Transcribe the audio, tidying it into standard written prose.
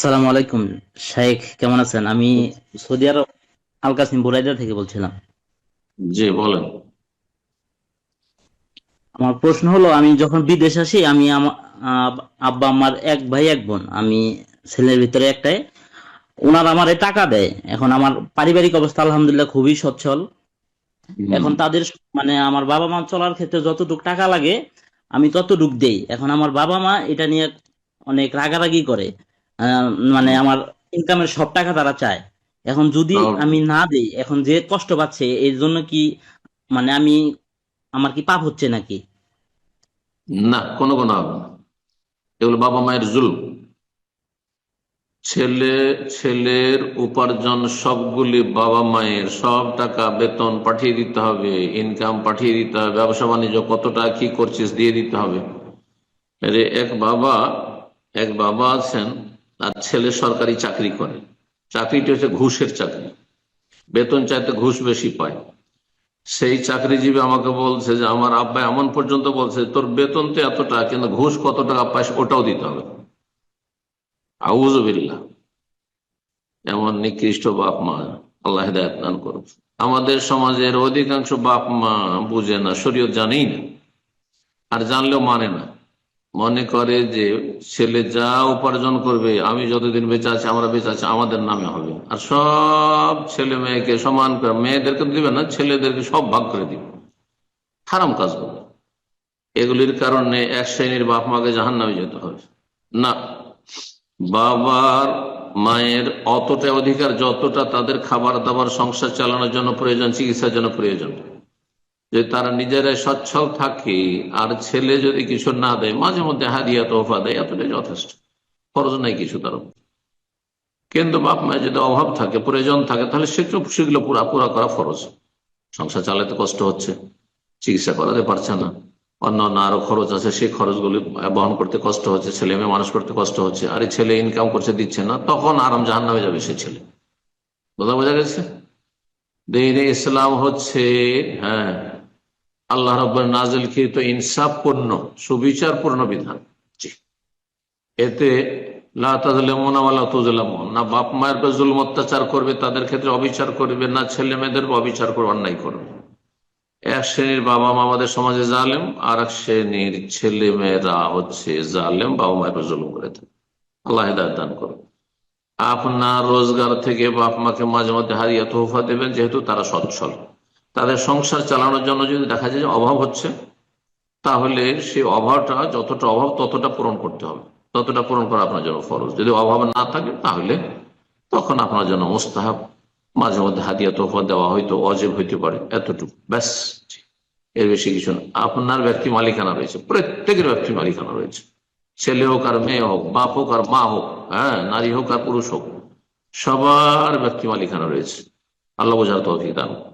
আসসালামু আলাইকুম। শাইখ কেমন আছেন? আমি সৌদি আরব আল কাসিম বুরাইদা থেকে বলছিলাম। জি বলেন। আমার প্রশ্ন হলো, আমি যখন বিদেশ আসি, আমি আমার আব্বা আমার এক ভাই এক বোন, আমি ছেলের ভিতরে একটাই। ওনার আমারে টাকা দেয়। এখন আমার পারিবারিক অবস্থা আলহামদুলিল্লাহ খুবই সচ্ছল। হুম। এখন তাদের মানে আমার বাবা মা চলার ক্ষেত্রে যতটুক টাকা লাগে আমি ততটুক দেই। এখন আমার বাবা মা এটা নিয়ে অনেক রাগারাগি করে। আহ, মানে হুম। আমার ইনকামের সব টাকা তারা চায়। এখন যদি তাও আমি না দেই, এখন যে কষ্ট পাচ্ছে এর জন্য কি মানে আমার কি পাপ হচ্ছে নাকি? না, কোনো কোনো হবে না। এগুলো বাবা মায়ের জুলম। ছেলে ছেলের উপার্জন সবগুলি বাবা মায়ের, সব টাকা বেতন পাঠিয়ে দিতে হবে, ইনকাম পাঠিয়ে দিতে হবে, ব্যবসা বাণিজ্য কতটা কি করছিস দিয়ে দিতে হবে। আরে এক বাবা আছেন, আর ছেলে সরকারি চাকরি করে। চাকরিটি হচ্ছে ঘুষের চাকরি, বেতন চাইতে ঘুষ বেশি পায়। সেই চাকরিজীবী আমাকে বলছে যে আমার আব্বা এমন পর্যন্ত বলছে, তোর বেতন তো এতটা, কিন্তু ঘুষ কত টাকা পাস ওটাও দিতে হবে। আউযুবিল্লাহ। এমন নিকৃষ্ট বাপ মা, আল্লাহ হেদায়েত দান করুন। আমাদের সমাজের অধিকাংশ বাপ মা বুঝে না, শরীয়ত জানেই না, আর জানলেও মানে না। মনে করে যে ছেলে যা উপার্জন করবে, আমি যতদিন বেঁচে আছি, আমরা বেঁচে আছি, আমাদের নামে হবে। আর সব ছেলে মেয়েকে সমান করে, মেয়েদেরকে দিবে না, ছেলেদেরকে সব ভাগ করে দিবে। হারাম কাজ করবে। এগুলির কারণে এক শ্রেণীর বাপ মাকে জাহান্নামে যেতে হবে। না, বাবার মায়ের অতটা অধিকার যতটা তাদের খাবার দাবার, সংসার চালানোর জন্য প্রয়োজন, চিকিৎসার জন্য প্রয়োজন। যদি তারা নিজেরাই সচ্ছল থাকে, আর ছেলে যদি কিছু না দেয়, মাঝে মধ্যে হাদিয়া তোহফা দেয়, এতটাই যথেষ্ট। খরচ নাই কিছু তার উপর। কিন্তু বাপ মায়ের যদি অভাব থাকে, প্রয়োজন থাকে, তাহলে সেগুলো পুরা পুরা করা ফরজ। সংসার চালাতে কষ্ট হচ্ছে, চিকিৎসা করাতে পারছে না, অন্য অন্য আরো খরচ আছে, সেই খরচগুলি বহন করতে কষ্ট হচ্ছে, ছেলে মেয়ে মানুষ করতে কষ্ট হচ্ছে, আর এই ছেলে ইনকাম করছে দিচ্ছে না, তখন আরাম জাহান্নামে যাবে সে ছেলে। বোঝা গেছে? দ্বীন ইসলাম হচ্ছে, হ্যাঁ, আল্লাহ রাব্বুল নাজিলকৃত ইনসাফপূর্ণ, সুবিচারপূর্ণ বিধান। জি। এতে লা তাযলিমুনা ওয়া লা তুযলামুন, না বাপ মায়ের উপর জুলম অত্যাচার করবে, তাদের ক্ষেত্রে অবিচার করবে, না ছেলে মেয়েদের অবিচার করবে, অন্যায় করবে। এক শ্রেণীর বাবা মা আমাদের সমাজে জালেম, আর এক শ্রেণীর ছেলে মেয়েরা হচ্ছে জালেম, বাবা মায়ের উপর জুলুম করে থাকে। আল্লাহ হেদায়েত দান করুন। আপনার রোজগার থেকে বাপ মাকে মাঝে মধ্যে হারিয়ে তোহফা দেবেন, যেহেতু তারা সচ্ছল। তাদের সংসার চালানোর জন্য যদি দেখা যায় যে অভাব হচ্ছে, তাহলে সেই অভাবটা, যতটা অভাব ততটা পূরণ করতে হবে। ততটা পূরণ করা আপনার জন্য ফরজ। যদি অভাব না থাকে, তাহলে তখন আপনার জন্য মুস্তাহাব। মাঝে মধ্যে হাদিয়া তোহফা দেওয়া হয়তো অজেব হইতে পারে, এতটুকু ব্যাস। এর বেশি কিছু না। আপনার ব্যক্তি মালিকানা রয়েছে, প্রত্যেকের ব্যক্তি মালিকানা রয়েছে। ছেলে হোক আর মেয়ে হোক, বাপ হোক আর মা হোক, হ্যাঁ, নারী হোক আর পুরুষ হোক, সবার ব্যক্তি মালিকানা রয়েছে। আল্লাহ বোঝার তৌফিক দান করুন।